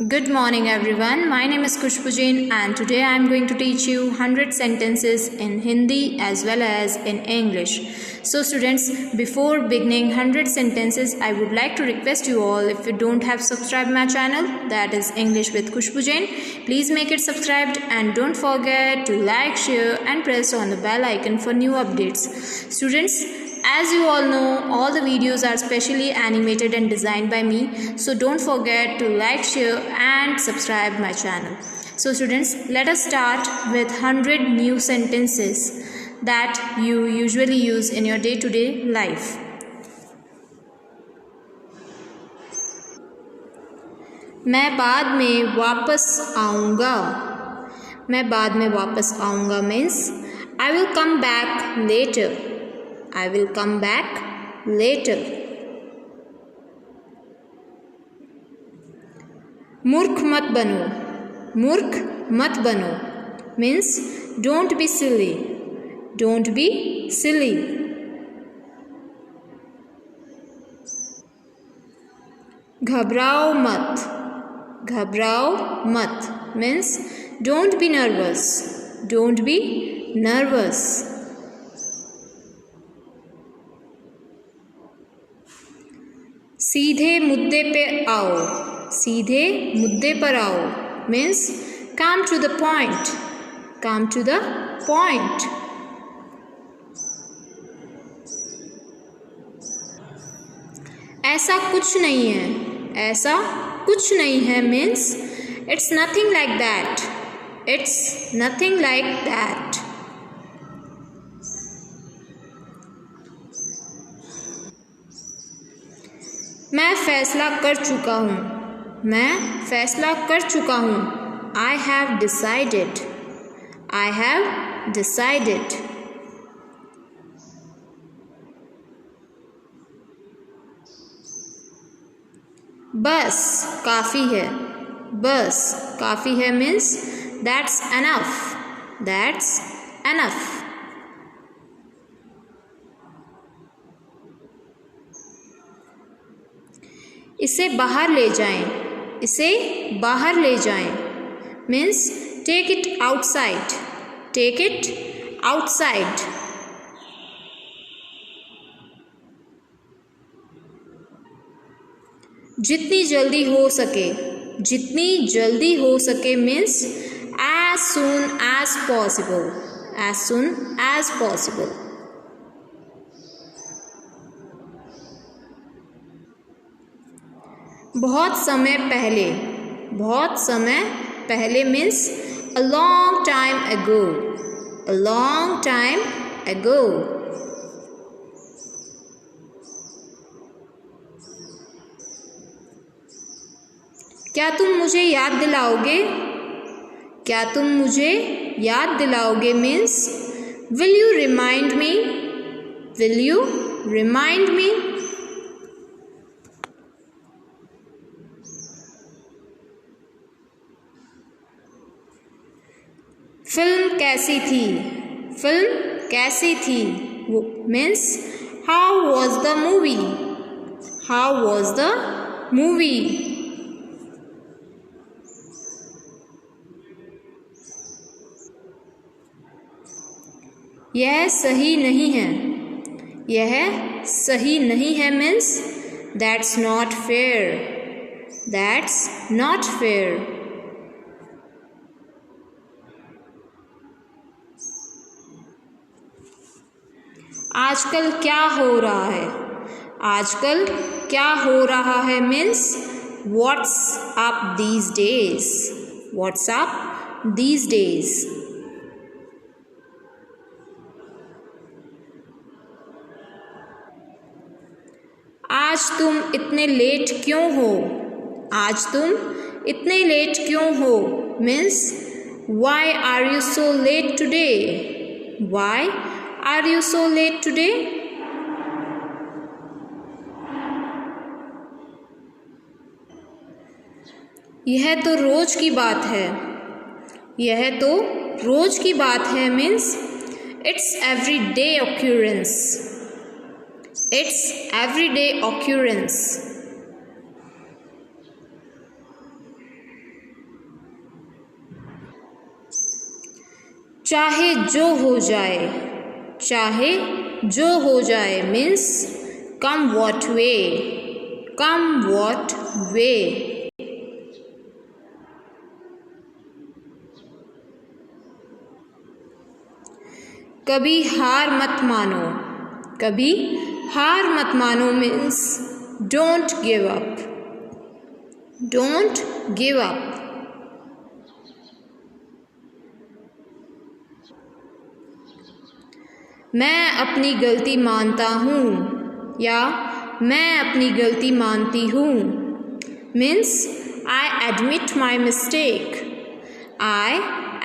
Good morning everyone. My name is Khushbu Jain and today I am going to teach you 100 sentences in Hindi as well as in English. So students, before beginning 100 sentences, I would like to request you all, if you don't have subscribed my channel, that is English with Khushbu Jain, please make it subscribed and don't forget to like, share and press on the bell icon for new updates. Students, as you all know, all the videos are specially animated and designed by me, so don't forget to like, share and subscribe my channel. So students, let us start with 100 new sentences that you usually use in your day-to-day life. मैं बाद में वापस आऊँगा. मैं बाद में वापस आऊँगा means I will come back later. I will come back later. मूर्ख मत बनो. मूर्ख मत बनो means don't be silly. Don't be silly. घबराओ मत. घबराओ मत means don't be nervous. Don't be nervous. सीधे मुद्दे पे आओ. सीधे मुद्दे पर आओ means come to the point. Come to the point. ऐसा कुछ नहीं है. ऐसा कुछ नहीं है means it's nothing like that. It's nothing like that. मैं फैसला कर चुका हूँ. मैं फैसला कर चुका हूँ. I have decided. I have decided. बस काफ़ी है. बस काफ़ी है means that's enough. That's enough. इसे बाहर ले जाएं. इसे बाहर ले जाएं means take it outside. Take it outside. जितनी जल्दी हो सके. जितनी जल्दी हो सके means as soon as possible. As soon as possible. बहुत समय पहले. बहुत समय पहले means a long time ago. A long time ago. क्या तुम मुझे याद दिलाओगे. क्या तुम मुझे याद दिलाओगे means will you remind me. Will you remind me. Film कैसी थी. फिल्म कैसी थी means how was the movie. How was the movie. यह सही नहीं है. यह सही नहीं है means that's not fair. That's not fair. आजकल क्या हो रहा है. आजकल क्या हो रहा है means what's up these days. What's up these days. आज तुम इतने लेट क्यों हो. आज तुम इतने लेट क्यों हो means why are you so late today. Why are you so late today. यह तो रोज की बात है. यह तो रोज की बात है means it's everyday occurrence. It's everyday occurrence. चाहे जो हो जाए, चाहे जो हो जाए means come what way, come what वे। कभी हार मत मानो, कभी हार मत मानो means don't give up, don't give up. मैं अपनी गलती मानता हूँ या मैं अपनी गलती मानती हूँ means I admit my mistake, I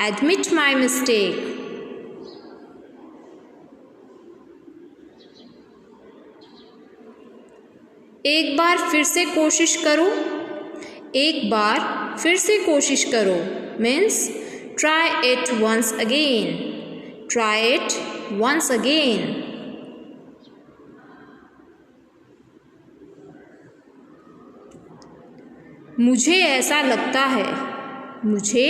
admit my mistake. एक बार फिर से कोशिश करो, एक बार फिर से कोशिश करो means try it once again, try it once again। मुझे ऐसा लगता है, मुझे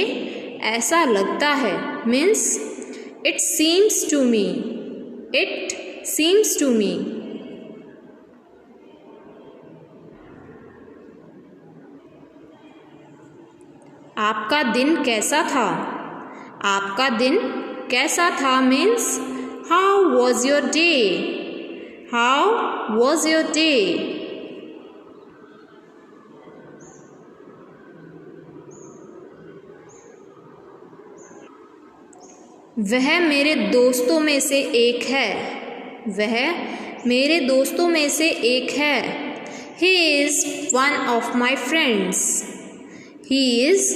ऐसा लगता है means it seems to me, it seems to me. आपका दिन कैसा था, आपका दिन कैसा था means How was your day? How was your day? वह मेरे दोस्तों में से एक है, वह मेरे दोस्तों में से एक है। He is one of my friends, he is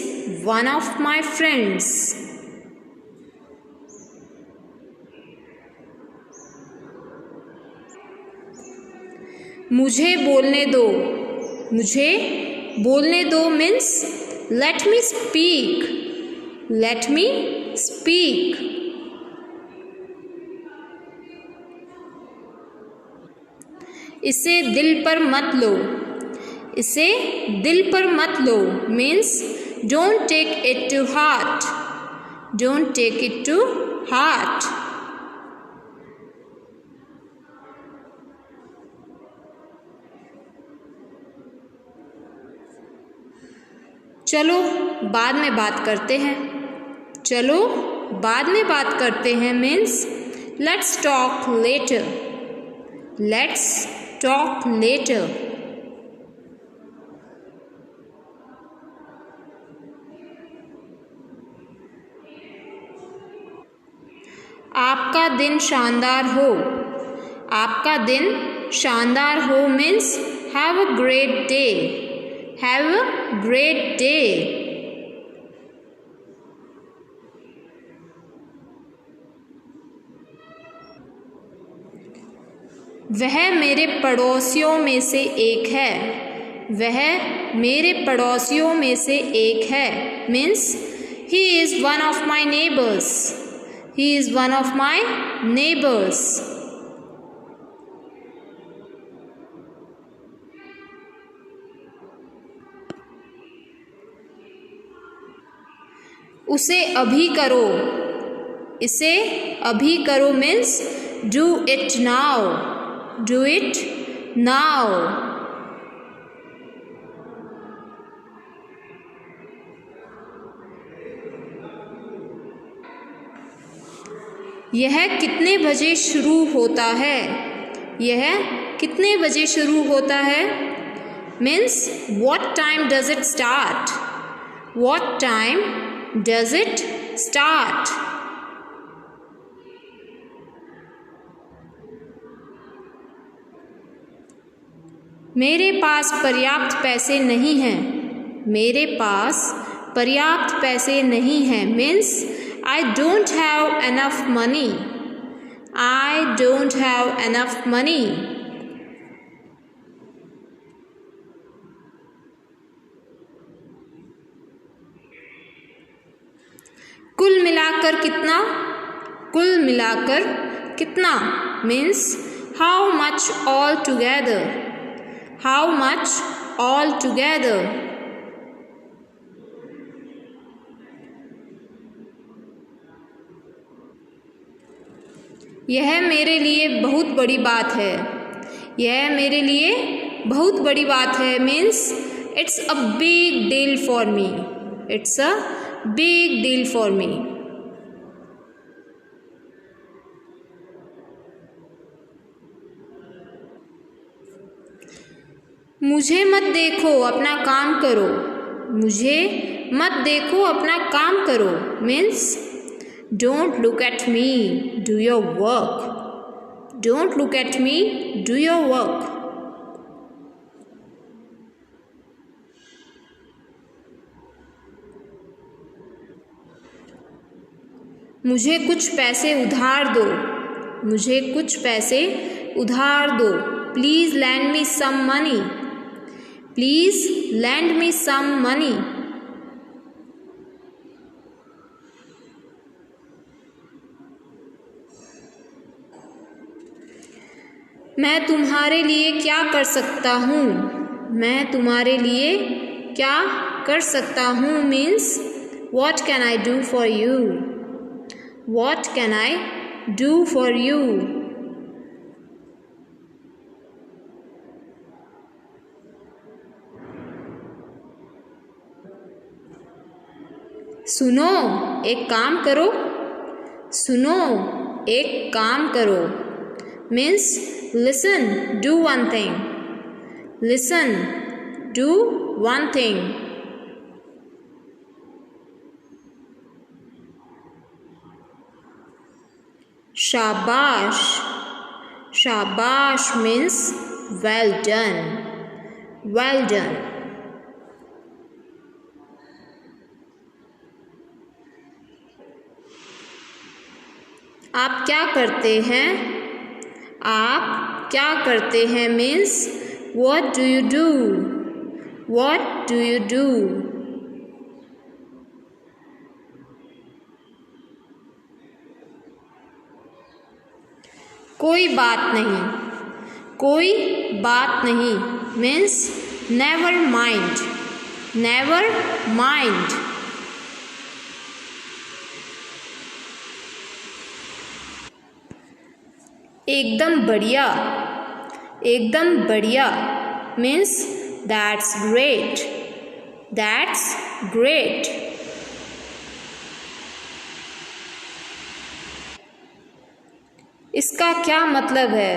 one of my friends। मुझे बोलने दो, मुझे बोलने दो means let me speak, let me speak. इसे दिल पर मत लो, इसे दिल पर मत लो means don't take it to heart, don't take it to heart. चलो बाद में बात करते हैं, चलो बाद में बात करते हैं means let's talk later, let's talk later. आपका दिन शानदार हो, आपका दिन शानदार हो means have a great day, have a great day. वह मेरे पड़ोसियों में से एक है, वह मेरे पड़ोसियों में से एक है means he is one of my neighbours, he is one of my neighbours. उसे अभी करो, इसे अभी करो means do it now, do it now. यह कितने बजे शुरू होता है, यह कितने बजे शुरू होता है means what time does it start, what time does it start. मेरे पास पर्याप्त पैसे नहीं हैं, मेरे पास पर्याप्त पैसे नहीं हैं means I don't have enough money, I don't have enough money. कुल मिलाकर कितना, कुल मिलाकर कितना means how much all together, how much all together. यह मेरे लिए बहुत बड़ी बात है। यह मेरे लिए बहुत बड़ी बात है means it's a big deal for me. It's a big deal for me. मुझे मत देखो, अपना काम करो। मुझे मत देखो, अपना काम करो means don't look at me, do your work. Don't look at me, do your work. मुझे कुछ पैसे उधार दो। मुझे कुछ पैसे उधार दो। Please lend me some money. Please lend me some money. मैं तुम्हारे लिए क्या कर सकता हूँ। मैं तुम्हारे लिए क्या कर सकता हूँ means what can I do for you. What can I do for you. सुनो एक काम करो। सुनो एक काम करो means listen do one thing. Listen do one thing. शाबाश। शाबाश means well done. Well done. आप क्या करते हैं। आप क्या करते हैं means what do you do. What do you do. कोई बात नहीं। कोई बात नहीं means never mind. Never mind. एकदम बढ़िया। एकदम बढ़िया means that's great. That's great. इसका क्या मतलब है।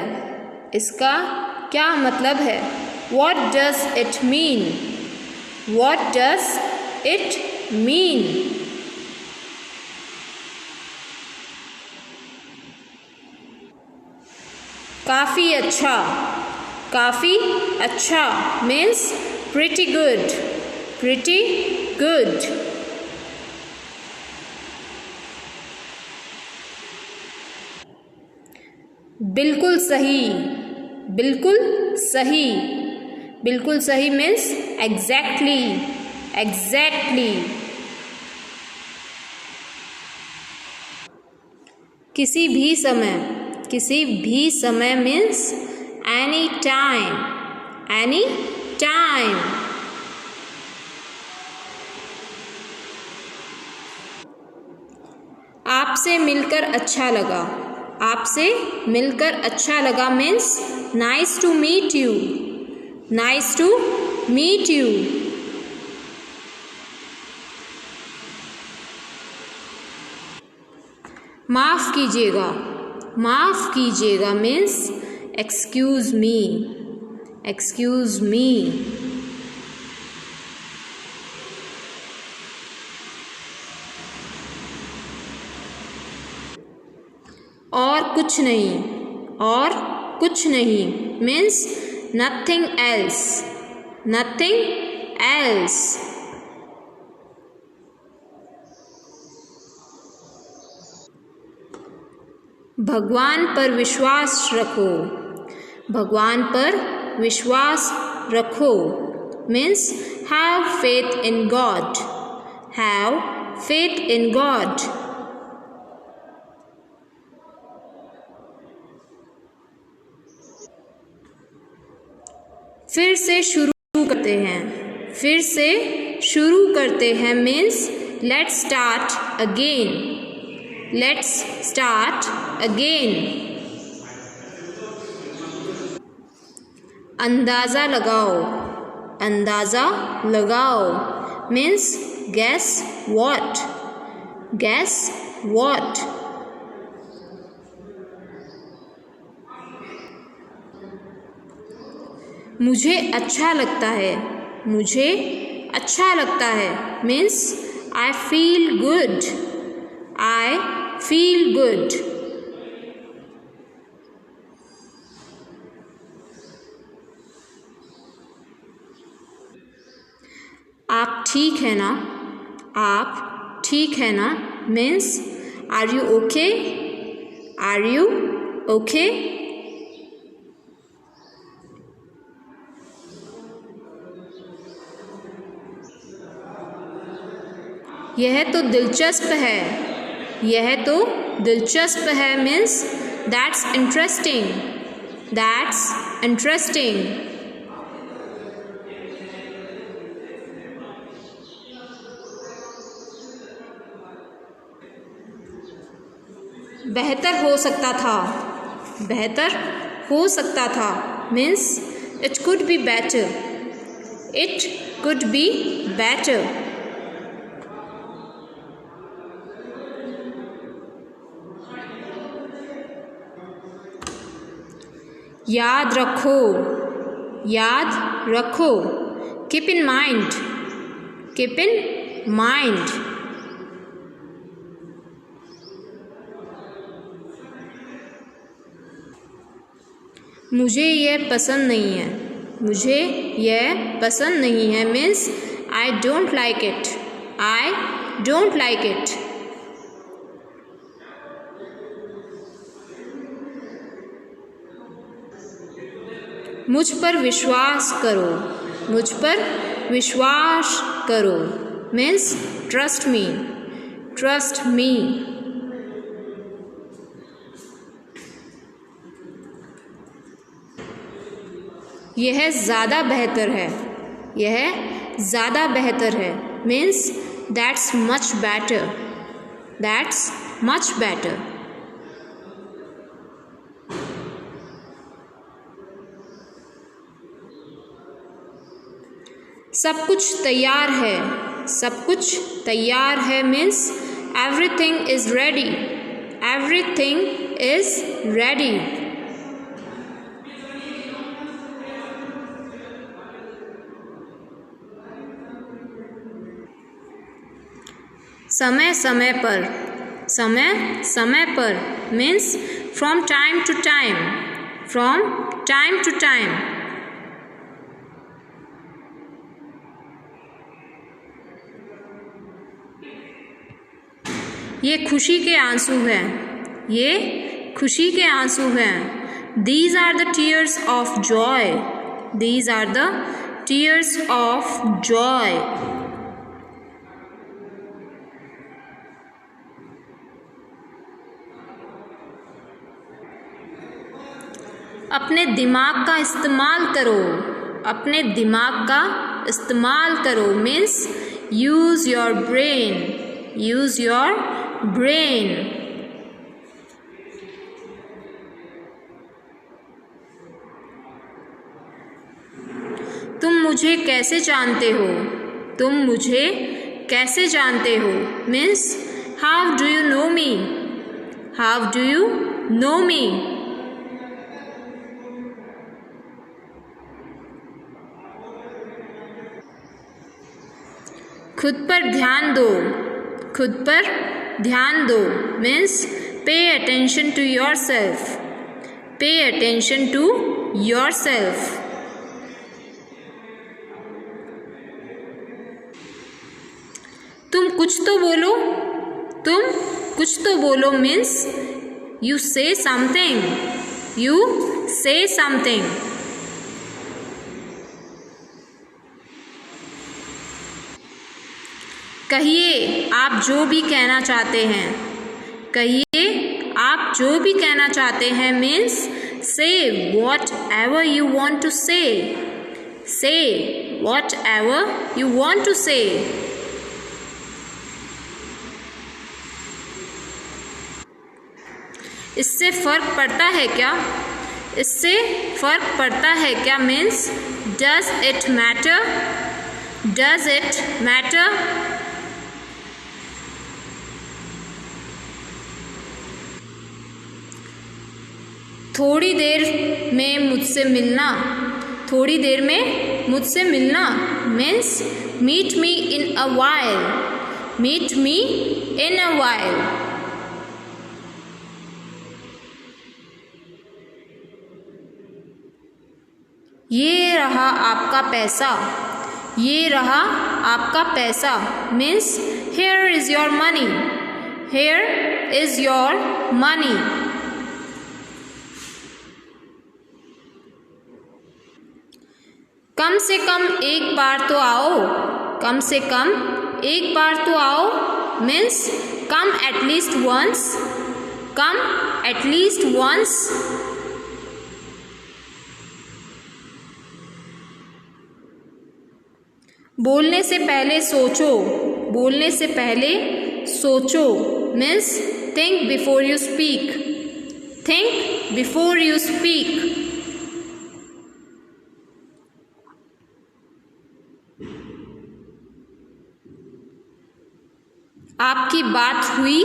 इसका क्या मतलब है। What does it mean? What does it mean? काफ़ी अच्छा। काफ़ी अच्छा means pretty good। pretty good। बिल्कुल सही। बिल्कुल सही। बिल्कुल सही मीन्स एग्जैक्टली। एग्जैक्टली। किसी भी समय। किसी भी समय means any time. Any time. आपसे मिलकर अच्छा लगा। आपसे मिलकर अच्छा लगा means nice to meet you. Nice to meet you. माफ़ कीजिएगा। माफ़ कीजिएगा means excuse me. Excuse me. और कुछ नहीं। और कुछ नहीं means nothing else. Nothing else. भगवान पर विश्वास रखो। भगवान पर विश्वास रखो means have faith in God. Have faith in God. फिर से शुरू करते हैं। फिर से शुरू करते हैं means let's start again. Let's start again. अंदाज़ा लगाओ. अंदाज़ा लगाओ means guess what. Guess what. मुझे अच्छा लगता है. मुझे अच्छा लगता है means I feel good. I feel good. आप ठीक है ना. आप ठीक है ना means are you okay. Are you okay. यह तो दिलचस्प है. यह तो दिलचस्प है means that's interesting. That's interesting. बेहतर हो सकता था. बेहतर हो सकता था means it could be better. It could be better. याद रखो. याद रखो keep in mind. Keep in mind. मुझे यह पसंद नहीं है. मुझे यह पसंद नहीं है means I don't like it. I don't like it. मुझ पर विश्वास करो. मुझ पर विश्वास करो means trust me. Trust me. यह ज़्यादा बेहतर है. यह ज़्यादा बेहतर है means that's much better. That's much better. सब कुछ तैयार है. सब कुछ तैयार है means everything is ready. Everything is ready. समय समय पर. समय समय पर means from time to time. From time to time. ये खुशी के आंसू हैं. ये खुशी के आंसू हैं. These are the tears of joy. These are the tears of joy. अपने दिमाग का इस्तेमाल करो. अपने दिमाग का इस्तेमाल करो means use your brain. Use your brain. तुम मुझे कैसे जानते हो. तुम मुझे कैसे जानते हो means how do you know me. How do you know me. खुद पर ध्यान दो. खुद पर ध्यान दो means pay attention to yourself. Pay attention to yourself. तुम कुछ तो बोलो. तुम कुछ तो बोलो means you say something. You say something. कहिए आप जो भी कहना चाहते हैं. कहिए आप जो भी कहना चाहते हैं means say whatever you want to say. Say whatever you want to say. इससे फ़र्क पड़ता है क्या? इससे फ़र्क पड़ता है क्या means does it matter? Does it matter? थोड़ी देर में मुझसे मिलना। थोड़ी देर में मुझसे मिलना means meet me in a while. Meet me in a while. ये रहा आपका पैसा। ये रहा आपका पैसा means here is your money. Here is your money. कम से कम एक बार तो आओ। कम से कम एक बार तो आओ मीन्स कम एटलीस्ट वंस। कम एटलीस्ट वंस। बोलने से पहले सोचो। बोलने से पहले सोचो means think before you speak. Think before you speak. आपकी बात हुई।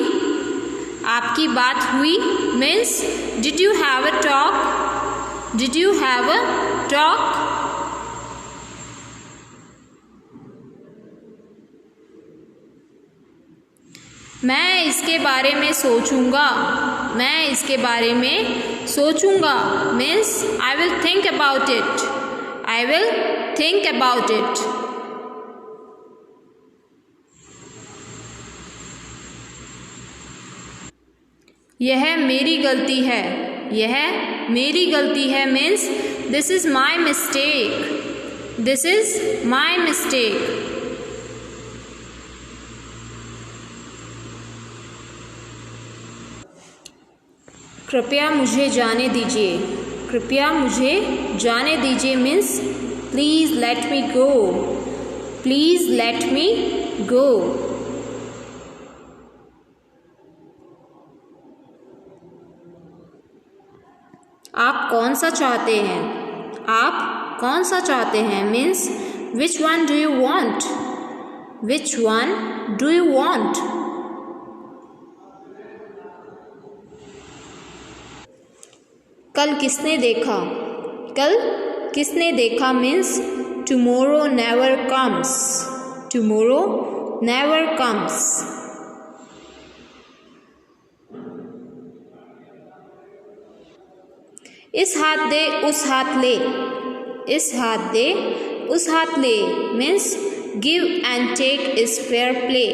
आपकी बात हुई means did you have a talk? Did you have a talk? मैं इसके बारे में सोचूंगा। मैं इसके बारे में सोचूंगा means I will think about it. I will think about it. यह मेरी गलती है। यह मेरी गलती है means this is my mistake. This is my mistake. कृपया मुझे जाने दीजिए। कृपया मुझे जाने दीजिए means please let me go. Please let me go. आप कौन सा चाहते हैं? आप कौन सा चाहते हैं means which one do you want? Which one do you want? कल किसने देखा? कल किसने देखा means tomorrow never comes. Tomorrow never comes. इस हाथ दे उस हाथ ले। इस हाथ दे उस हाथ ले means give and take is fair play.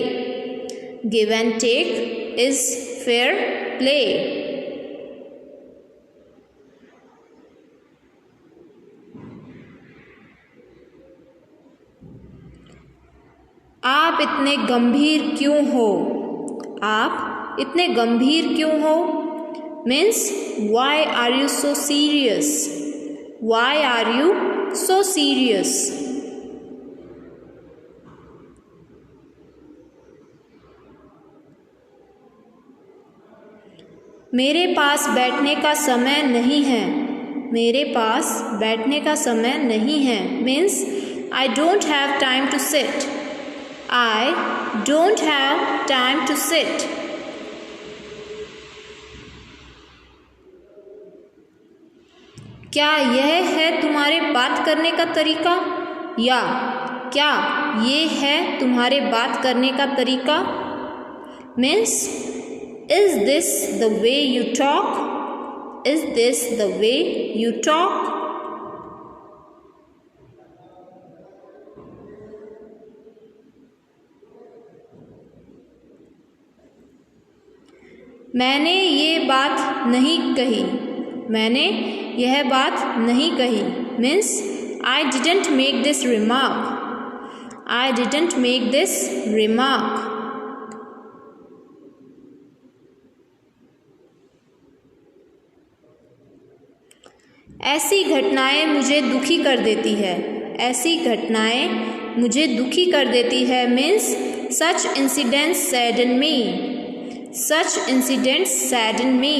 Give and take is fair play. आप इतने गंभीर क्यों हो? आप इतने गंभीर क्यों हो means why are you so serious? Why are you so serious? मेरे पास बैठने का समय नहीं है। मेरे पास बैठने का समय नहीं है means I don't have time to sit. I don't have time to sit. क्या यह है तुम्हारे बात करने का तरीका? या क्या ये है तुम्हारे बात करने का तरीका? Means is this the way you talk? Is this the way you talk? मैंने ये बात नहीं कही। मैंने यह बात नहीं कही means I didn't make this remark. I didn't make this remark. ऐसी घटनाएं मुझे दुखी कर देती है। ऐसी घटनाएं मुझे दुखी कर देती है मीन्स सच इंसिडेंट्स सैडन मी। Such incidents sadden me.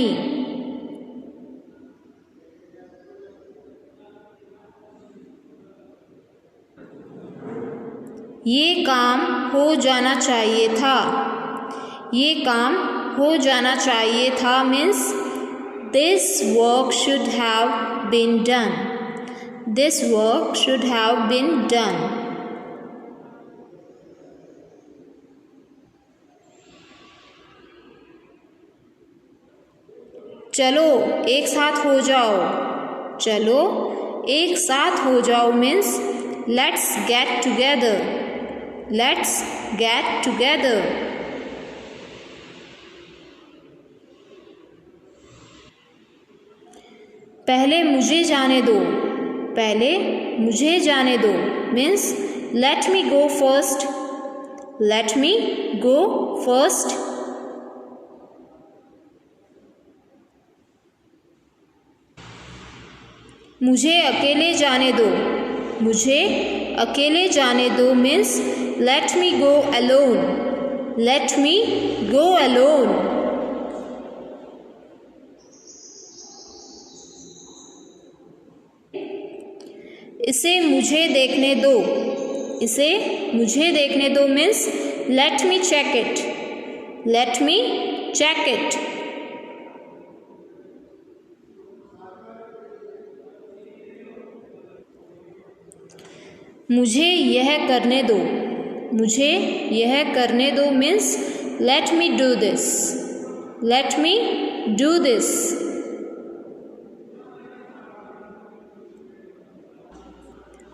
ये काम हो जाना चाहिए था। ये काम हो जाना चाहिए था means this work should have been done. This work should have been done. चलो एक साथ हो जाओ। चलो एक साथ हो जाओ means let's get together. Let's get together. पहले मुझे जाने दो। पहले मुझे जाने दो means let me go first. Let me go first. मुझे अकेले जाने दो। मुझे अकेले जाने दो means let me go alone. Let me go alone. इसे मुझे देखने दो। इसे मुझे देखने दो means let me check it. Let me check it. मुझे यह करने दो। मुझे यह करने दो means let me do this. Let me do this.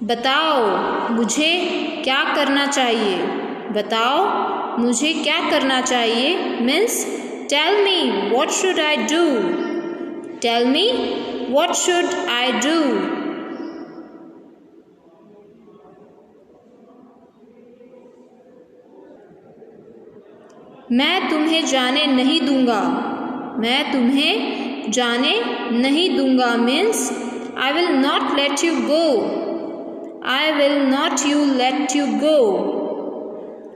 बताओ मुझे क्या करना चाहिए। बताओ मुझे क्या करना चाहिए means tell me what should I do. Tell me what should I do. मैं तुम्हें जाने नहीं दूंगा। मैं तुम्हें जाने नहीं दूंगा means I will not let you go. I will not you let you go.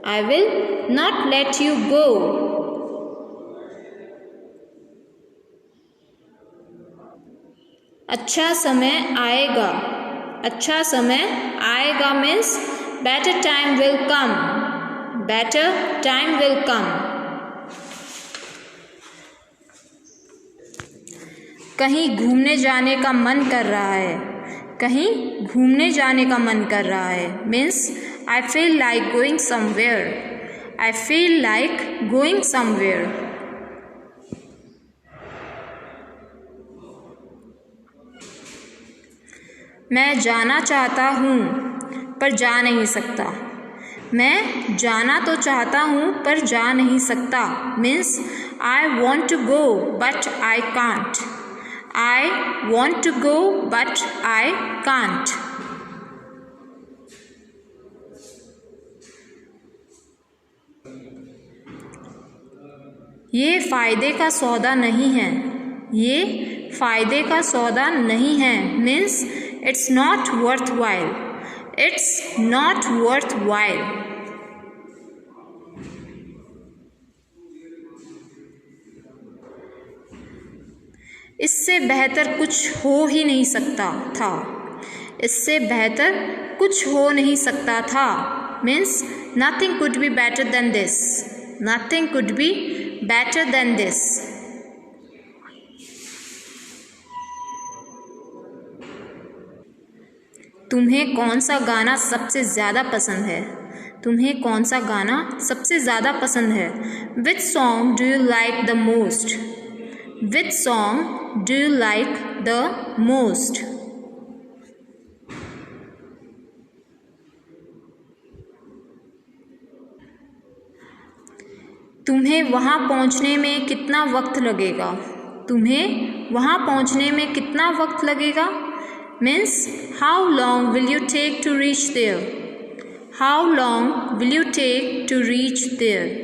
I will not let you go. अच्छा समय आएगा। अच्छा समय आएगा means better time will come. Better time will come. कहीं घूमने जाने का मन कर रहा है। कहीं घूमने जाने का मन कर रहा है means I feel like going somewhere. I feel like going somewhere. मैं जाना चाहता हूँ पर जा नहीं सकता। मैं जाना तो चाहता हूँ पर जा नहीं सकता means I want to go but I can't. I want to go but I can't. ये फ़ायदे का सौदा नहीं है। ये फ़ायदे का सौदा नहीं है means it's not worth while. It's not worth while. इससे बेहतर कुछ हो ही नहीं सकता था। इससे बेहतर कुछ हो नहीं सकता था means nothing could be better than this. Nothing could be better than this. तुम्हें कौन सा गाना सबसे ज़्यादा पसंद है। तुम्हें कौन सा गाना सबसे ज़्यादा पसंद है। Which song do you like the most. Which song do you like the most? तुम्हें वहाँ पहुँचने में कितना वक्त लगेगा। तुम्हें वहाँ पहुँचने में कितना वक्त लगेगा means how long will you take to reach there. How long will you take to reach there.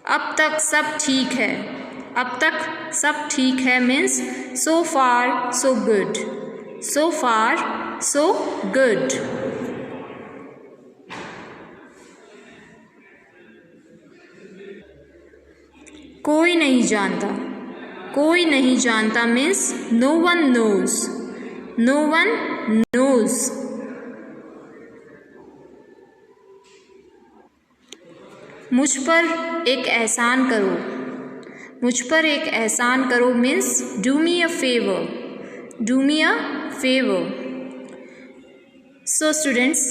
अब तक सब ठीक है। अब तक सब ठीक है means so far so good. So far so good. कोई नहीं जानता। कोई नहीं जानता means no one knows. No one knows. मुझ पर एक एहसान करो. मुझ पर एक एहसान करो means do me a favor. Do me a favor. So students,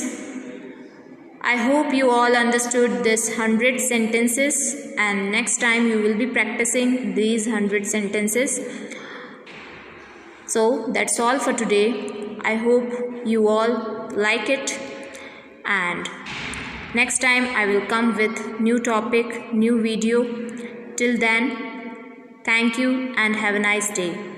I hope you all understood this 100 sentences, and next time you will be practicing these 100 sentences. So that's all for today. I hope you all like it, and next time I will come with new topic, new video. Till then, thank you and have a nice day.